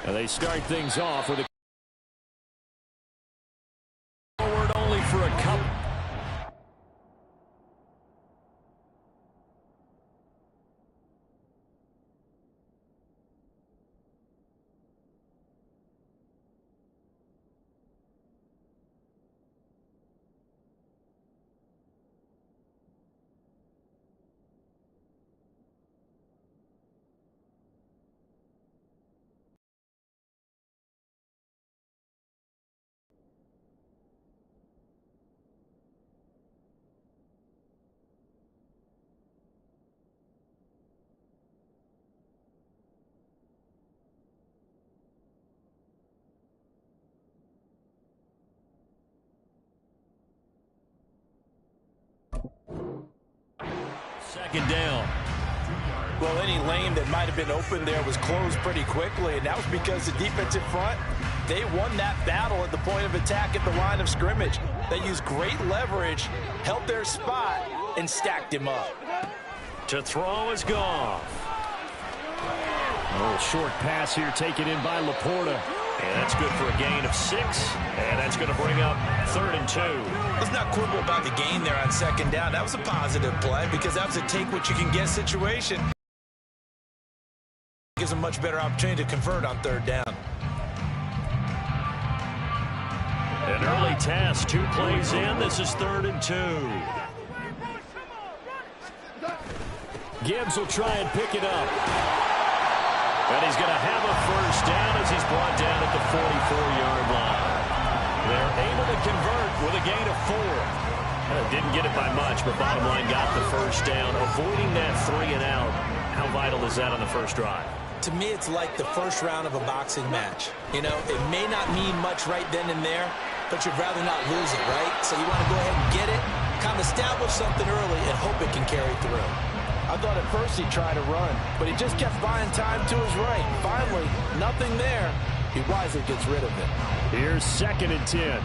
And they start things off with a forward only for a couple. Second down. Well, any lane that might have been open there was closed pretty quickly, and that was because the defensive front, they won that battle at the point of attack at the line of scrimmage. They used great leverage, held their spot, and stacked him up. To throw is Goff. A little short pass here taken in by Laporta. And that's good for a gain of 6. And that's going to bring up 3rd and 2. Let's not quibble about the gain there on second down. That was a positive play because that was a take-what-you-can-get situation. Gives a much better opportunity to convert on 3rd down. An early task, 2 plays in. This is 3rd and 2. Gibbs will try and pick it up. And he's going to have a first down as he's brought down at the 44-yard line. They're able to convert with a gain of 4. Didn't get it by much, but bottom line got the first down. Avoiding that 3 and out. How vital is that on the first drive? To me, it's like the first round of a boxing match. You know, it may not mean much right then and there, but you'd rather not lose it, right? So you want to go ahead and get it, kind of establish something early, and hope it can carry through. I thought at first he'd try to run, but he just kept buying time to his right. Finally, nothing there. He wisely gets rid of it. Here's 2nd and 10.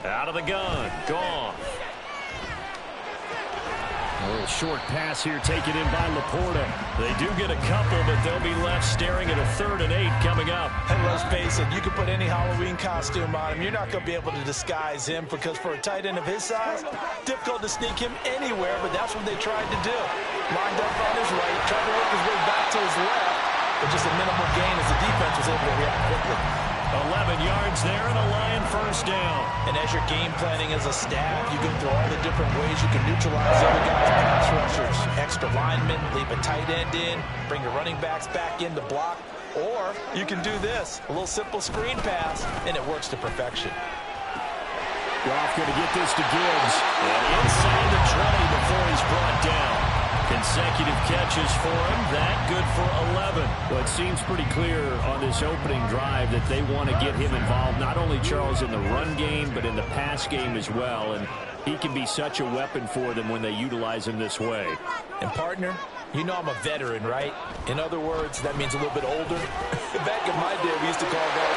Out of the gun. Gone. A little short pass here taken in by Laporta. They do get a couple, but they'll be left staring at a 3rd and 8 coming up. And let's face it, you can put any Halloween costume on him. You're not going to be able to disguise him because for a tight end of his size, difficult to sneak him anywhere, but that's what they tried to do. Lined up on his right, tried to work his way back to his left, but just a minimal gain as the defense was able to react quickly. 11 yards there and a Lion first down. And as you're game planning as a staff, you go through all the different ways you can neutralize other guys' pass rushers. Extra linemen, leave a tight end in, bring your running backs back in to block. Or you can do this, a little simple screen pass, and it works to perfection. Goff going to get this to Gibbs. And inside the 20 before he's brought down. Consecutive catches for him. That good for 11. Well, it seems pretty clear on this opening drive that they want to get him involved, not only, Charles, in the run game, but in the pass game as well. And he can be such a weapon for them when they utilize him this way. And, partner, you know I'm a veteran, right? In other words, that means a little bit older. Back in my day, we used to call that.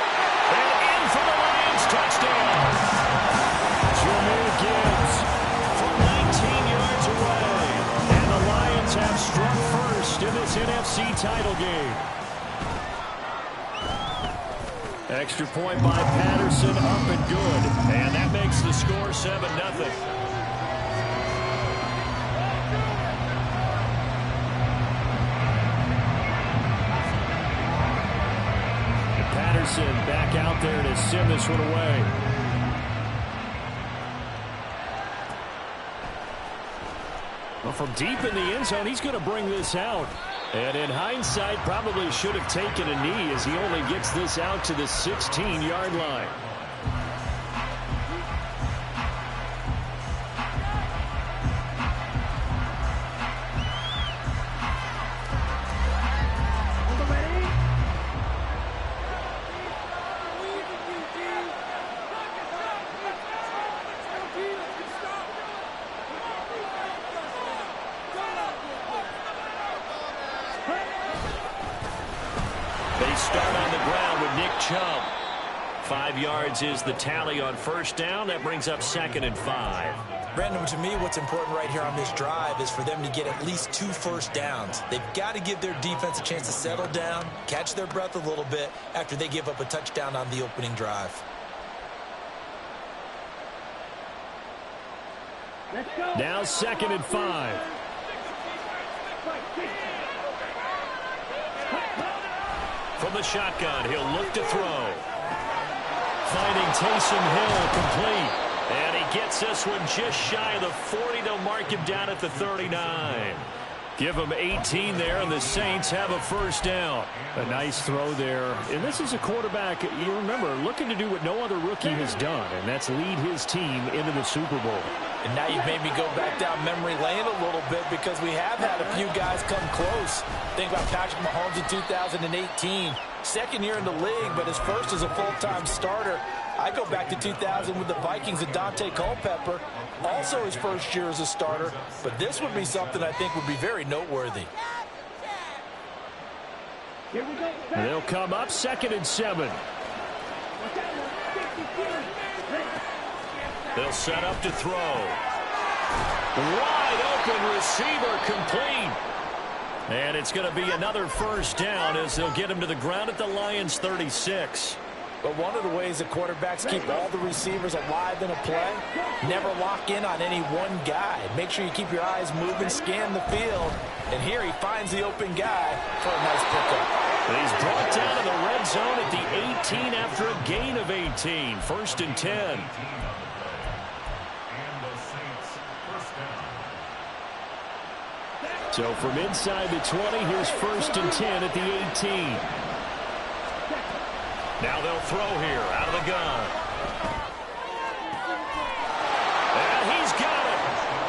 And in for the Lions, touchdown. Jahmyr Gibbs from 19 yards away. And the Lions have struck first in this NFC title game. Extra point by Patterson, up and good. And that makes the score 7-0. Patterson back out there to send this one away. Well, from deep in the end zone, he's going to bring this out. And in hindsight, probably should have taken a knee as he only gets this out to the 16-yard line. 5 yards is the tally on first down. That brings up 2nd and 5. Brandon, to me, what's important right here on this drive is for them to get at least 2 first downs. They've got to give their defense a chance to settle down, catch their breath a little bit after they give up a touchdown on the opening drive. Now 2nd and 5. From the shotgun, he'll look to throw. Finding Taysom Hill complete. And he gets this one just shy of the 40. They'll mark him down at the 39. Give him 18 there, and the Saints have a first down. A nice throw there. And this is a quarterback, you remember, looking to do what no other rookie has done, and that's lead his team into the Super Bowl. And now you've made me go back down memory lane a little bit because we have had a few guys come close. Think about Patrick Mahomes in 2018. Second year in the league, but his first as a full-time starter. I go back to 2000 with the Vikings and Dante Culpepper. Also his first year as a starter. But this would be something I think would be very noteworthy. They'll come up 2nd and 7. They'll set up to throw. Wide open receiver complete. And it's going to be another first down as they'll get him to the ground at the Lions' 36. But one of the ways that quarterbacks keep all the receivers alive in a play, never lock in on any one guy. Make sure you keep your eyes moving, scan the field. And here he finds the open guy for a nice pickup. He's brought down to the red zone at the 18 after a gain of 18. 1st and 10. So from inside the 20, here's 1st and 10 at the 18. Now they'll throw here out of the gun. And he's got it.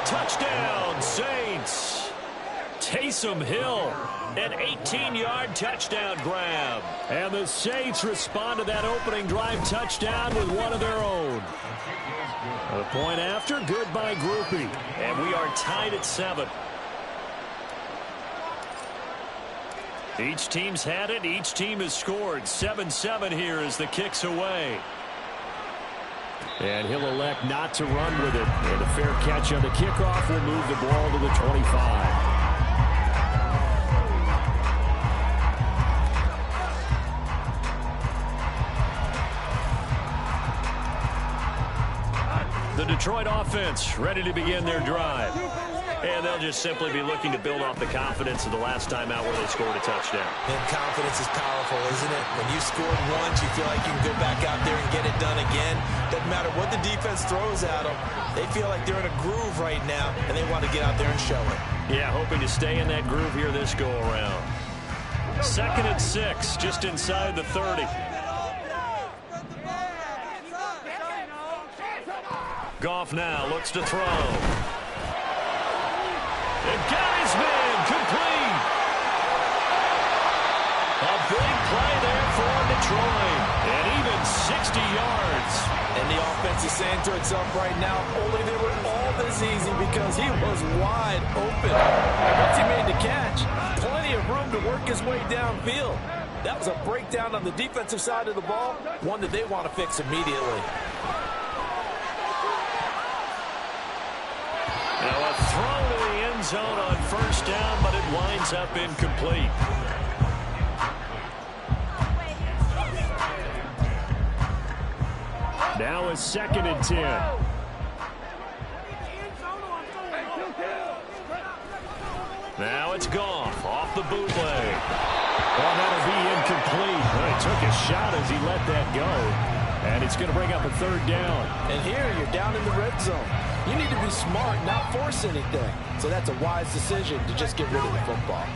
Touchdown, Saints. Taysom Hill, an 18-yard touchdown grab. And the Saints respond to that opening drive touchdown with one of their own. A point after, good by Groupie. And we are tied at 7. Each team's had it. Each team has scored. 7-7 here as the kick's away. And he'll elect not to run with it. And a fair catch on the kickoff will move the ball to the 25. The Detroit offense ready to begin their drive. And they'll just simply be looking to build off the confidence of the last time out where they scored a touchdown. And confidence is powerful, isn't it? When you scored once, you feel like you can go back out there and get it done again. Doesn't matter what the defense throws at them. They feel like they're in a groove right now, and they want to get out there and show it. Yeah, hoping to stay in that groove here this go-around. 2nd and 6, just inside the 30. Goff now looks to throw. And got his man complete. A big play there for Detroit. And even 60 yards. And the offense is saying to itself right now, only they were all this easy because he was wide open. And once he made the catch, plenty of room to work his way downfield. That was a breakdown on the defensive side of the ball, one that they want to fix immediately. Now a throw to the end zone on first down, but it winds up incomplete. Now a 2nd and 10. Now it's Goff off the bootleg. Oh, that'll be incomplete. Well, he took a shot as he let that go. And it's going to bring up a 3rd down. And here you're down in the red zone. You need to be smart, not force anything. So that's a wise decision to just get rid of the football.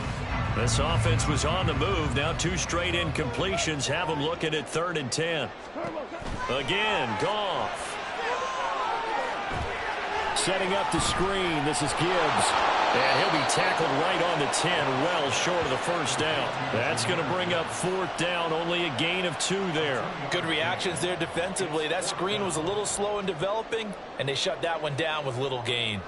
This offense was on the move. Now 2 straight incompletions have them looking at 3rd and 10. Again, Goff. Setting up the screen. This is Gibbs. And he'll be tackled right on the 10, well short of the first down. That's going to bring up 4th down, only a gain of 2 there. Good reactions there defensively. That screen was a little slow in developing, and they shut that one down with little gain.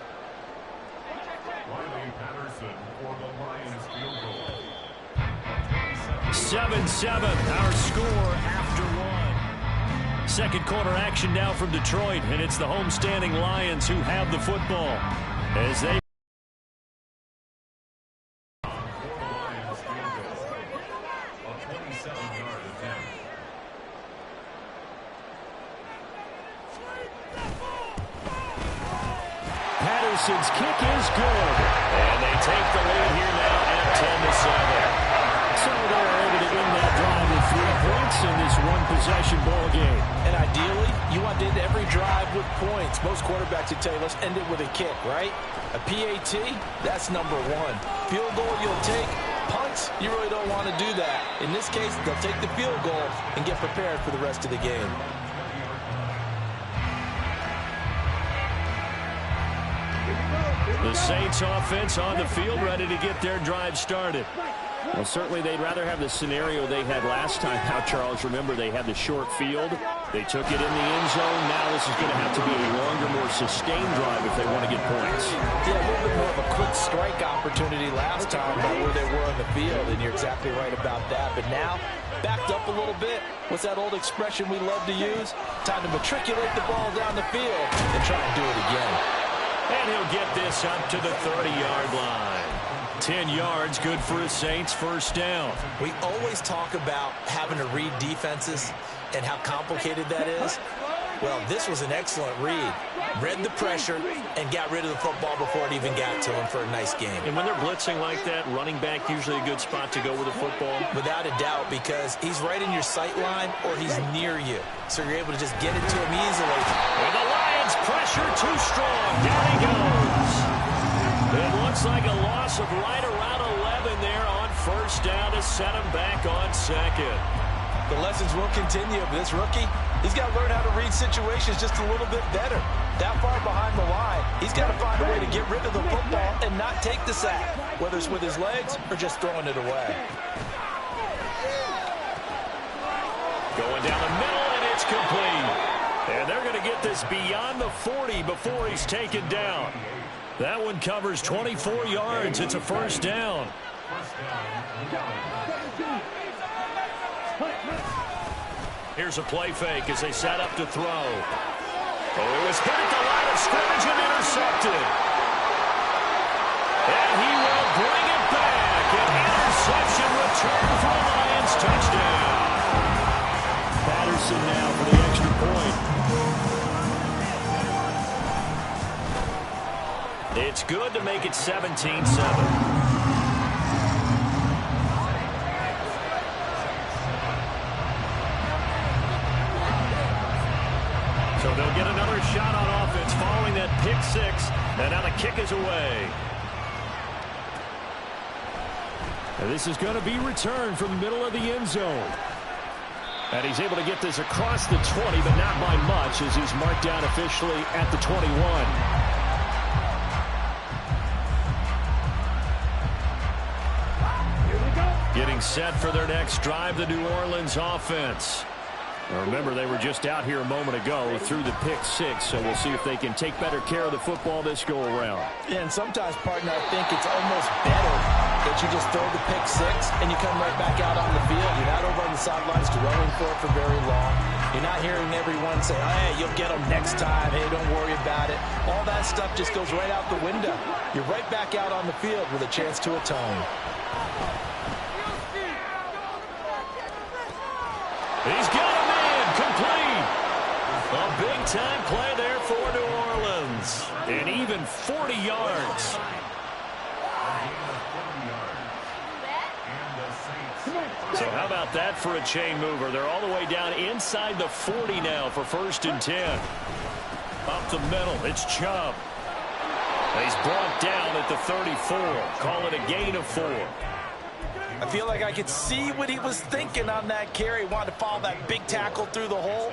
7-7, our score after 1. Second quarter action now from Detroit, and it's the homestanding Lions who have the football as they Patterson's kick is good. And they take the lead here now at 10-7. So they're able to end that drive with 3 points in this one-possession ball game. And ideally, you want to end every drive with points. Most quarterbacks would tell you, let's end it with a kick, right? A PAT, that's number 1. Field goal you'll take. Punts, you really don't want to do that. In this case, they'll take the field goal and get prepared for the rest of the game. The Saints offense on the field, ready to get their drive started. Well, certainly they'd rather have the scenario they had last time out, Charles. Remember, they had the short field. They took it in the end zone. Now this is going to have to be a longer, more sustained drive if they want to get points. Yeah, a little bit more of a quick strike opportunity last time by where they were on the field, and you're exactly right about that. But now, backed up a little bit. What's that old expression we love to use? Time to matriculate the ball down the field and try and do it again. And he'll get this up to the 30-yard line. 10 yards, good for a Saints first down. We always talk about having to read defenses and how complicated that is. Well, this was an excellent read. Read the pressure and got rid of the football before it even got to him for a nice game. And when they're blitzing like that, running back usually a good spot to go with the football. Without a doubt, because he's right in your sight line or he's near you. So you're able to just get it to him easily. And the Lions pressure too strong. Down he goes. It looks like a loss of right around 11 there on first down to set him back on second. The lessons will continue. This rookie, he's got to learn how to read situations just a little bit better. That far behind the line, he's got to find a way to get rid of the football and not take the sack, whether it's with his legs or just throwing it away. Going down the middle, and it's complete. And they're going to get this beyond the 40 before he's taken down. That one covers 24 yards. It's a first down. Here's a play fake as they set up to throw. Oh, it was hit at the line of scrimmage and intercepted. And he will bring it back. An interception return for the Lions. Touchdown. Patterson now for the extra point. It's good to make it 17-7. So they'll get another shot on offense following that pick six. And now the kick is away. And this is going to be returned from the middle of the end zone. And he's able to get this across the 20, but not by much as he's marked down officially at the 21. Getting set for their next drive, the New Orleans offense. Now remember, they were just out here a moment ago through the pick six, so we'll see if they can take better care of the football this go-around. Yeah, and sometimes, partner, I think it's almost better that you just throw the pick six and you come right back out on the field. You're not over on the sidelines dwelling for it for very long. You're not hearing everyone say, oh, hey, you'll get them next time. Hey, don't worry about it. All that stuff just goes right out the window. You're right back out on the field with a chance to atone. He's got him in, complete. A big-time play there for New Orleans. And even 40 yards. So how about that for a chain mover? They're all the way down inside the 40 now for 1st and 10. Up the middle, it's Chubb. He's brought down at the 34. Call it a gain of 4. I feel like I could see what he was thinking on that carry. Wanted to follow that big tackle through the hole.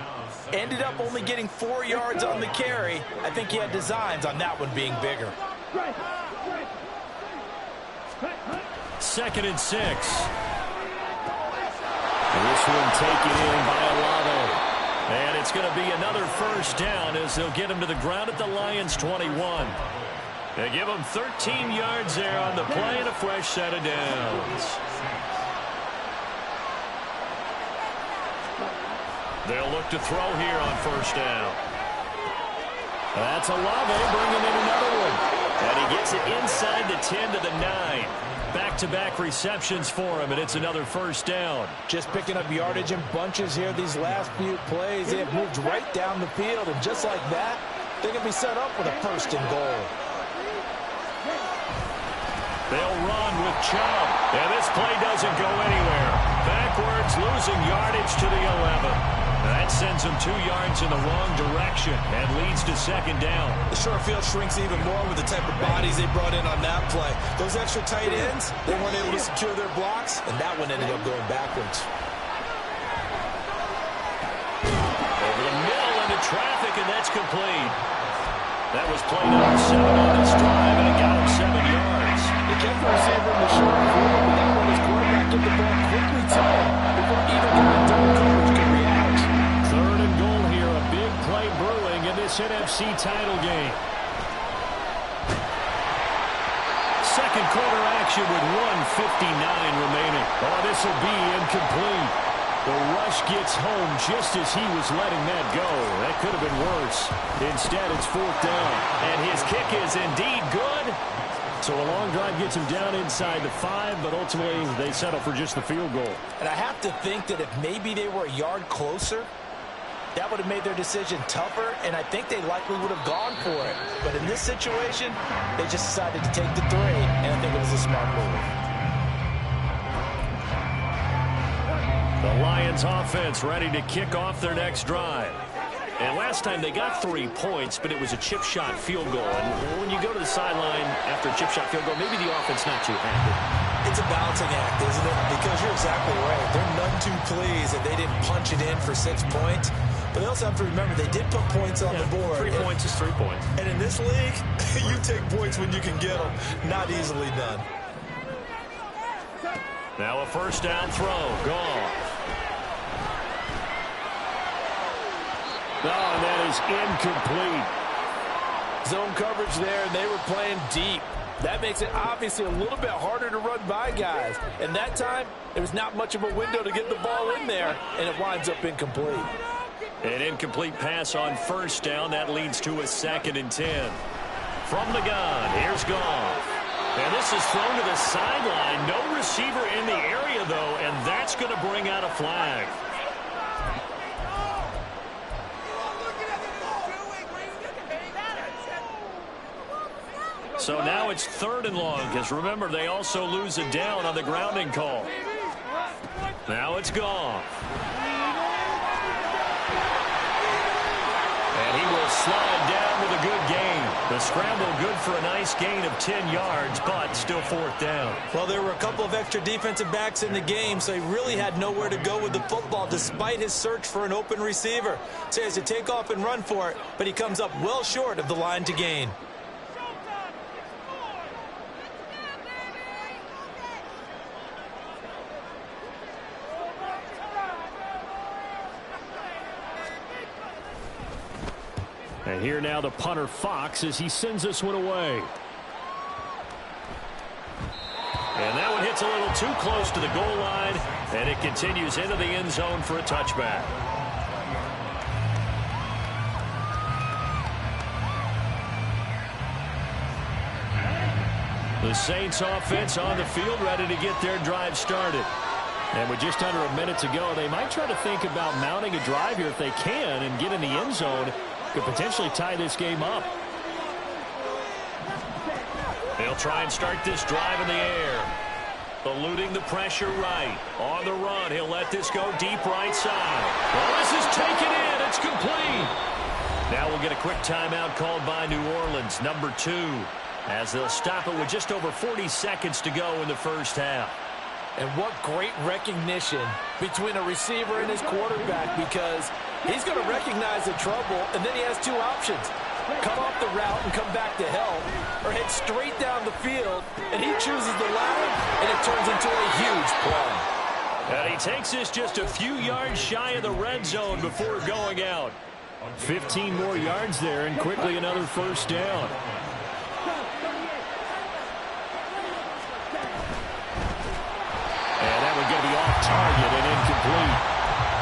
Ended up only getting 4 yards on the carry. I think he had designs on that one being bigger. 2nd and 6. And this one taken in by Olave. And it's going to be another first down as they'll get him to the ground at the Lions' 21. They give him 13 yards there on the play and a fresh set of downs. They'll look to throw here on first down. That's Olave bringing in another one. And he gets it inside the 10 to the 9. Back-to-back receptions for him, and it's another first down. Just picking up yardage in bunches here these last few plays. They have moved right down the field, and just like that, they can be set up with a first and goal. They'll run with Chubb. And this play doesn't go anywhere. Backwards, losing yardage to the 11. That sends them 2 yards in the wrong direction and leads to second down. The short field shrinks even more with the type of bodies they brought in on that play. Those extra tight ends, they weren't able to secure their blocks, and that one ended up going backwards. Over the middle into traffic, and that's complete. That was played out 7 on this drive, and it got him 7 yards. They kept the receiver in the short field, but that one his quarterback took the ball quickly to him before either guy in double coverage could react. Third and goal here, a big play brewing in this NFC title game. Second quarter action with 1:59 remaining. Oh, this will be incomplete. The rush gets home just as he was letting that go. That could have been worse. Instead, it's fourth down. And his kick is indeed good. So a long drive gets him down inside the 5, but ultimately they settle for just the field goal. And I have to think that if maybe they were a yard closer, that would have made their decision tougher, and I think they likely would have gone for it. But in this situation, they just decided to take the 3, and I think it was a smart move. The Lions offense ready to kick off their next drive. And last time they got 3 points, but it was a chip shot field goal. And when you go to the sideline after a chip shot field goal, maybe the offense not too happy. It's a balancing act, isn't it? Because you're exactly right. They're none too pleased that they didn't punch it in for 6 points. But they also have to remember they did put points on the board. 3 points is 3 points. And in this league, you take points when you can get them. Not easily done. Now a first down throw. Gone. Oh, and that is incomplete. Zone coverage there, and they were playing deep. That makes it obviously a little bit harder to run by guys. And that time, there was not much of a window to get the ball in there, and it winds up incomplete. An incomplete pass on first down. That leads to a 2nd and 10. From the gun, here's Goff. And this is thrown to the sideline. No receiver in the area, though, and that's going to bring out a flag. So now it's 3rd and long, because remember, they also lose it down on the grounding call. Now it's Goff. And he will slide down with a good gain. The scramble good for a nice gain of 10 yards, but still 4th down. Well, there were a couple of extra defensive backs in the game, so he really had nowhere to go with the football despite his search for an open receiver. So he has to take off and run for it, but he comes up well short of the line to gain. And here now the punter Fox as he sends this one away. And that one hits a little too close to the goal line, and it continues into the end zone for a touchback. The Saints offense on the field ready to get their drive started. And with just under a minute to go, they might try to think about mounting a drive here if they can and get in the end zone. Could potentially tie this game up. They'll try and start this drive in the air. Eluding the pressure right. On the run, he'll let this go deep right side. Well, this is taken in. It's complete. Now we'll get a quick timeout called by New Orleans, number 2, as they'll stop it with just over 40 seconds to go in the first half. And what great recognition between a receiver and his quarterback, because he's going to recognize the trouble, and then he has 2 options. Come off the route and come back to help, or head straight down the field, and he chooses the latter, and it turns into a huge play. And he takes this just a few yards shy of the red zone before going out. 15 more yards there, and quickly another first down. And that would go be off target and incomplete.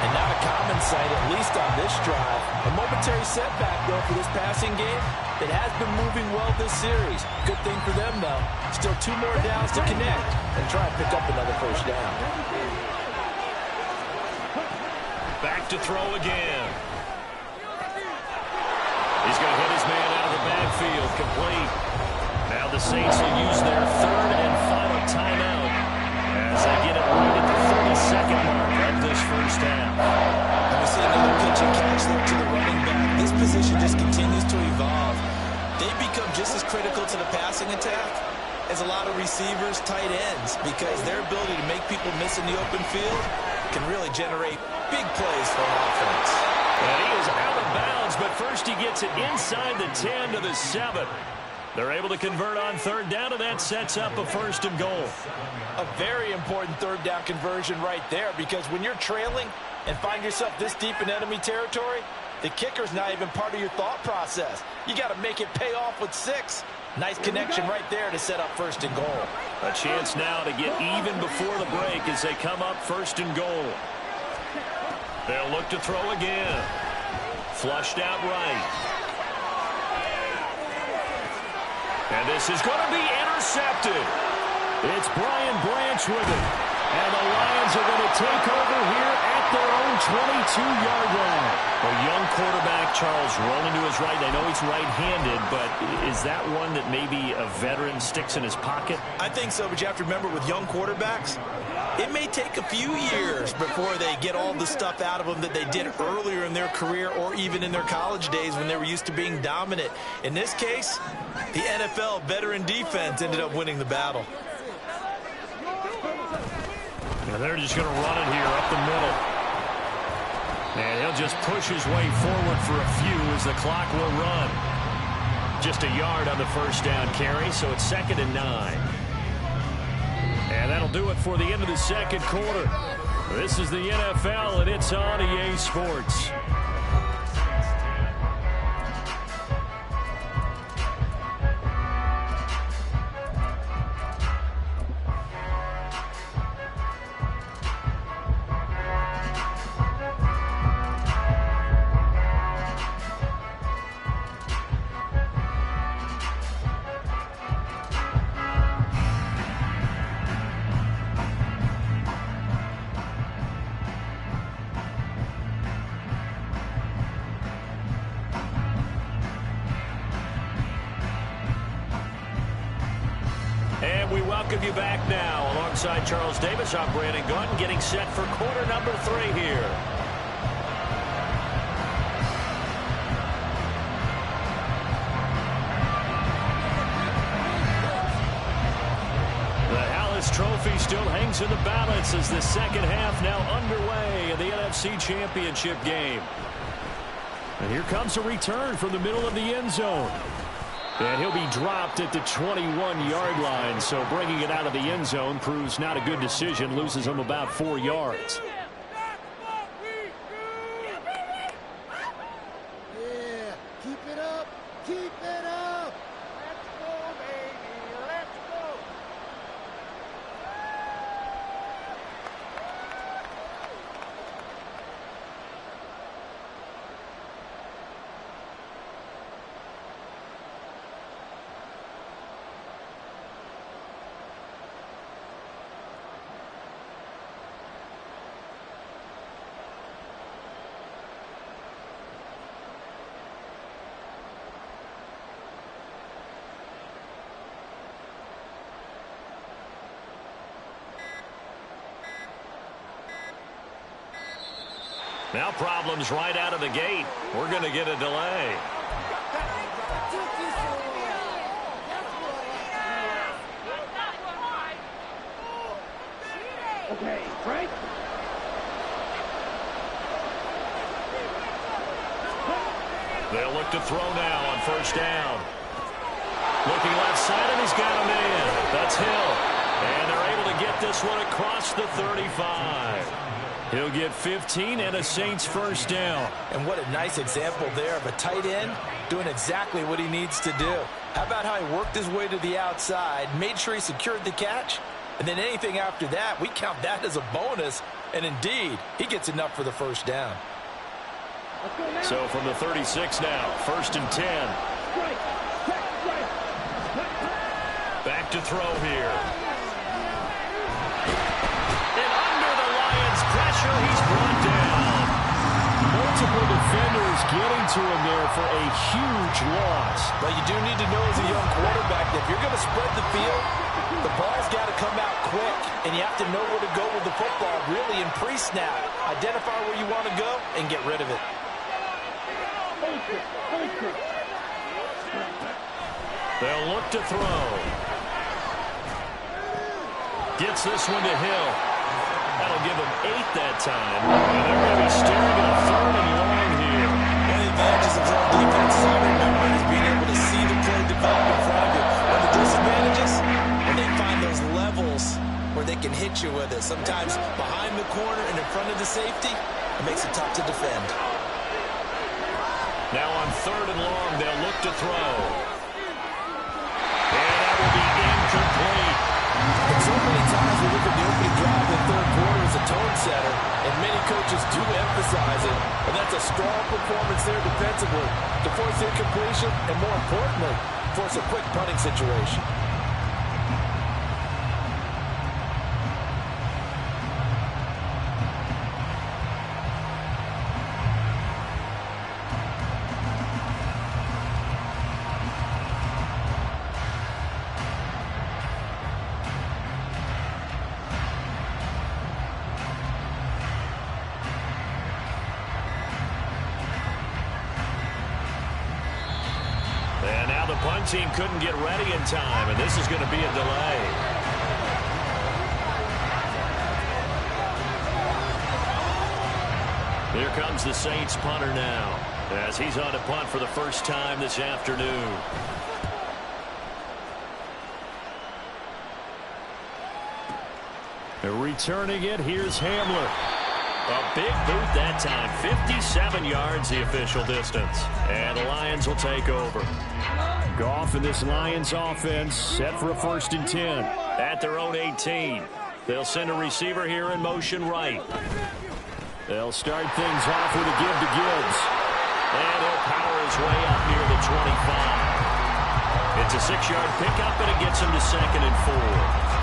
And not a common insight, at least on this drive. A momentary setback, though, for this passing game that has been moving well this series. Good thing for them, though. Still 2 more downs to connect and try and pick up another first down. Back to throw again. He's going to hit his man out of the backfield. Complete. Now the Saints will use their 3rd and final timeout as they get it right at the 32nd mark of this first half. And we see another pitch and catch there to the running back. This position just continues to evolve. They become just as critical to the passing attack as a lot of receivers, tight ends, because their ability to make people miss in the open field can really generate big plays for an offense. And he is out of bounds, but first he gets it inside the 10 to the 7. They're able to convert on 3rd down, and that sets up a 1st and goal. A very important 3rd down conversion right there, because when you're trailing and find yourself this deep in enemy territory, the kicker's not even part of your thought process. You got to make it pay off with 6. Nice connection right there to set up 1st and goal. A chance now to get even before the break as they come up 1st and goal. They'll look to throw again. Flushed out right. And this is going to be intercepted. It's Brian Branch with it. And the Lions are going to take over here at their own 22-yard line. A young quarterback, Charles, rolling to his right. I know he's right-handed, but is that one that maybe a veteran sticks in his pocket? I think so, but you have to remember with young quarterbacks, it may take a few years before they get all the stuff out of them that they did earlier in their career or even in their college days when they were used to being dominant. In this case, the NFL veteran defense ended up winning the battle. And they're just going to run it here up the middle. And he'll just push his way forward for a few as the clock will run. Just a yard on the 1st down carry, so it's 2nd and 9. And that'll do it for the end of the 2nd quarter. This is the NFL, and it's on EA Sports. We welcome you back now. Alongside Charles Davis, I'm Brandon Gunn, getting set for quarter number 3 here. The Hallis Trophy still hangs in the balance as the 2nd half now underway in the NFC Championship game. And here comes a return from the middle of the end zone. And he'll be dropped at the 21-yard line, so bringing it out of the end zone proves not a good decision, loses him about 4 yards. Yeah, keep it up, keep it up. Let's go, baby, let's go. Now problems right out of the gate. We're going to get a delay. Okay, Frank. They'll look to throw now on 1st down. Looking left side, and he's got a man. That's Hill. And they're able to get this one across the 35. He'll get 15 and a Saints 1st down. And what a nice example there of a tight end doing exactly what he needs to do. How about how he worked his way to the outside, made sure he secured the catch, and then anything after that, we count that as a bonus. And indeed, he gets enough for the 1st down. So from the 36 now, 1st and 10. Back to throw here. And under the Lions' pressure, he's brought down. Multiple defenders getting to him there for a huge loss. But you do need to know as a young quarterback that if you're going to spread the field, the ball's got to come out quick, and you have to know where to go with the football, really in pre-snap. Identify where you want to go and get rid of it. They'll look to throw. Gets this one to Hill. That'll give him 8 that time. And they're going to be staring at a 3rd and long here. One of the advantages of our defense, I remember, is being able to see the play develop in front of you. One of the disadvantages, when they find those levels where they can hit you with it. Sometimes behind the corner and in front of the safety, it makes it tough to defend. Now on 3rd and long, they'll look to throw. And that will be incomplete. And so many times we look at the opening drive in the 3rd quarter as a tone setter, and many coaches do emphasize it, and that's a strong performance there defensively to force incompletion and, more importantly, force a quick punting situation. And now the punt team couldn't get ready in time, and this is going to be a delay. Here comes the Saints punter now, as he's on to punt for the first time this afternoon. Returning it, here's Hamler. A big boot that time, 57 yards the official distance. And the Lions will take over. Goff and this Lions offense set for a 1st and 10. At their own 18. They'll send a receiver here in motion right. They'll start things off with a give to Gibbs. And he'll power his way up near the 25. It's a 6-yard pickup, and it gets him to 2nd and 4.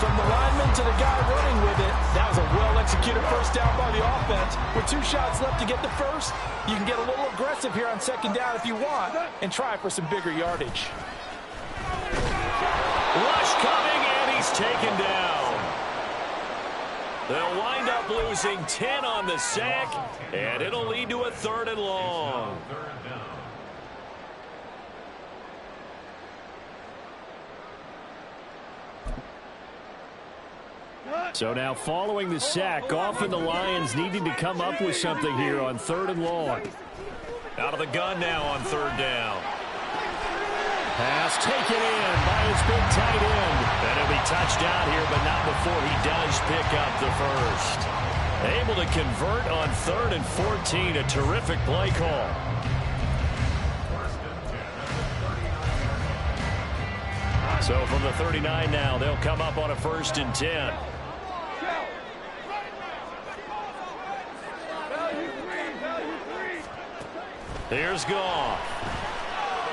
From the lineman to the guy running with it, that was a well-executed first down by the offense. With 2 shots left to get the first, you can get a little aggressive here on 2nd down if you want and try for some bigger yardage. Rush coming, and he's taken down. They'll wind up losing 10 on the sack, and it'll lead to a 3rd and long. So now following the sack, Goff and the Lions needing to come up with something here on 3rd and long. Out of the gun now on 3rd down. Pass taken in by his big tight end. And he'll be touched out here, but not before he does pick up the first. Able to convert on 3rd and 14. A terrific play call. So from the 39 now, they'll come up on a 1st and 10. Here's Goff.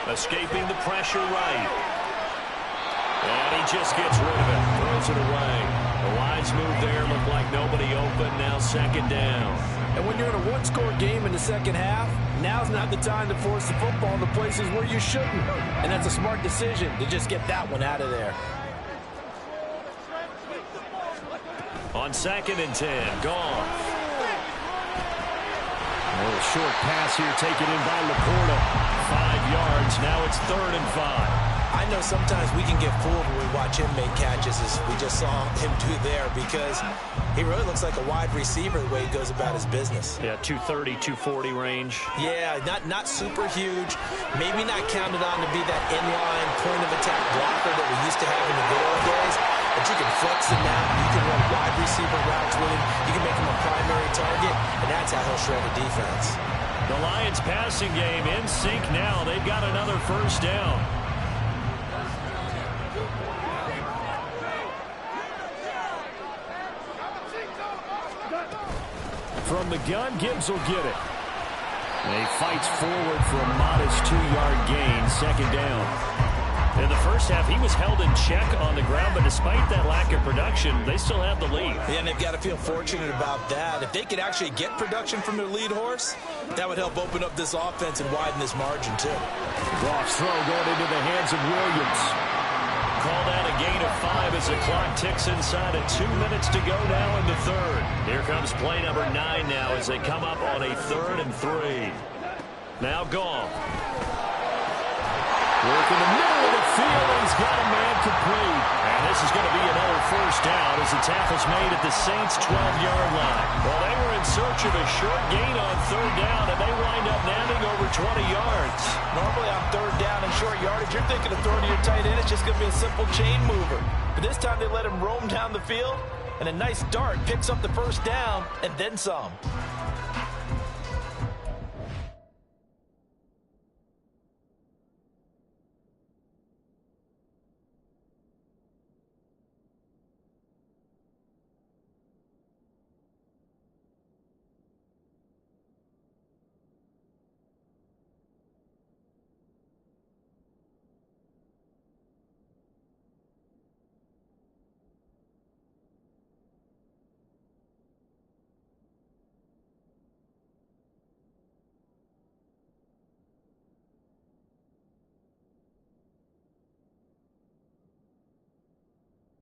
Escaping the pressure right. And he just gets rid of it. Throws it away. The lines move there. Look like nobody open. Now 2nd down. And when you're in a one-score game in the second half, now's not the time to force the football in the places where you shouldn't. And that's a smart decision to just get that one out of there. On 2nd and 10, Goff. A little short pass here taken in by Laporta. 5 yards. Now it's 3rd and 5. I know sometimes we can get fooled when we watch him make catches, as we just saw him do there, because he really looks like a wide receiver the way he goes about his business. Yeah, 230, 240 range. Yeah, not super huge. Maybe not counted on to be that inline point-of-attack blocker that we used to have in the good old days. But you can flex him out. You can run wide receiver routes with him. You can make him a primary target, and that's how he'll shred a defense. The Lions passing game in sync now. They've got another 1st down. From the gun, Gibbs will get it. And he fights forward for a modest 2-yard gain, second down. In the first half, he was held in check on the ground, but despite that lack of production, they still have the lead. Yeah, and they've got to feel fortunate about that. If they could actually get production from their lead horse, that would help open up this offense and widen this margin, too. Goff's throw going into the hands of Williams. Called out a gain of 5 as the clock ticks inside of 2 minutes to go now in the third. Here comes play number 9 now as they come up on a 3rd and 3. Now Goff. Work in the middle of the field, and he's got a man complete. And this is going to be another first down as the tackle's made at the Saints' 12-yard line. Well, they were in search of a short gain on 3rd down, and they wind up nabbing over 20 yards. Normally on 3rd down and short yardage, you're thinking of throwing to your tight end. It's just going to be a simple chain mover. But this time they let him roam down the field, and a nice dart picks up the first down and then some.